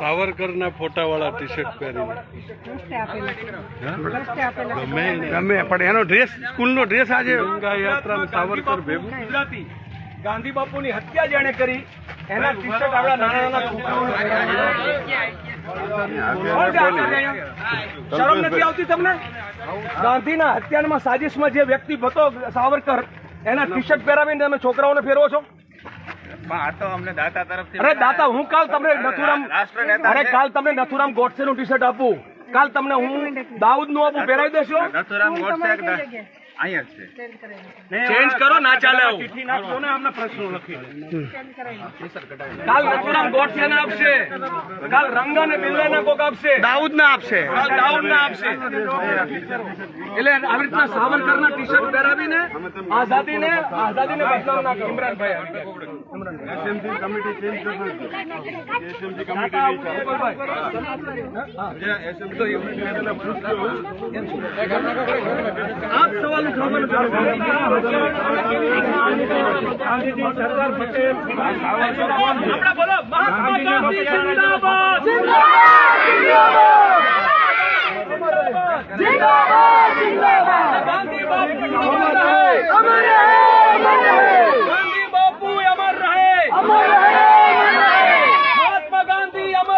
સાવરકરના ફોટાવાળા T shirt પહેરીને ગમે પણ એનો ડ્રેસ સ્કૂલનો ડ્રેસ આજે ગંગા યાત્રા સાવરકર ભેગું ગુજરાતી ગાંધી બાપુની હત્યા જેણે કરી એના ટી શર્ટ આપણા નાના શરમ નથી આવતી તમને? ગાંધીના હત્યામાં સાજિશમાં જે વ્યક્તિ હતો સાવરકર એના ટી શર્ટ પહેરાવીને તમે છોકરાઓને ફેરવો છો? અરે દાતા, હું કાલ તમને નથુરામ ગોડસેનું ટી શર્ટ આપું, કાલ તમને હું દાઉદ નું આપું, પહેરાવી દેશો? ચેન્જ કરો, ના ચાલે આવું. ચિઠ્ઠી નાખો ને, આમના પ્રશ્નો લખી કાલ નથુરામ ગોડસે ને આપશે, કાલ રંગા ને બિલ્લા ને કોક આપશે, દાઉદ ના આપશે, એટલે આવી રીતના સાવરકર ના ટી શર્ટ પહેરાવીને આઝાદીને બદનામ ના કરો. ઇમરાનભાઈ એસએમસી કમિટી ચેન્જ કરજો. એસએમસી કમિટી આપ સવાલ ઉઠાવવાનું ચાલુ કરો. ગાંધીજી, સરદાર પટેલ, આપણે બોલો મહાત્મા ગાંધી જિંદાબાદ, જિંદાબાદ, જિંદાબાદ, જિંદાબાદ, ગાંધી બાપુ અમર હે, અમર હે.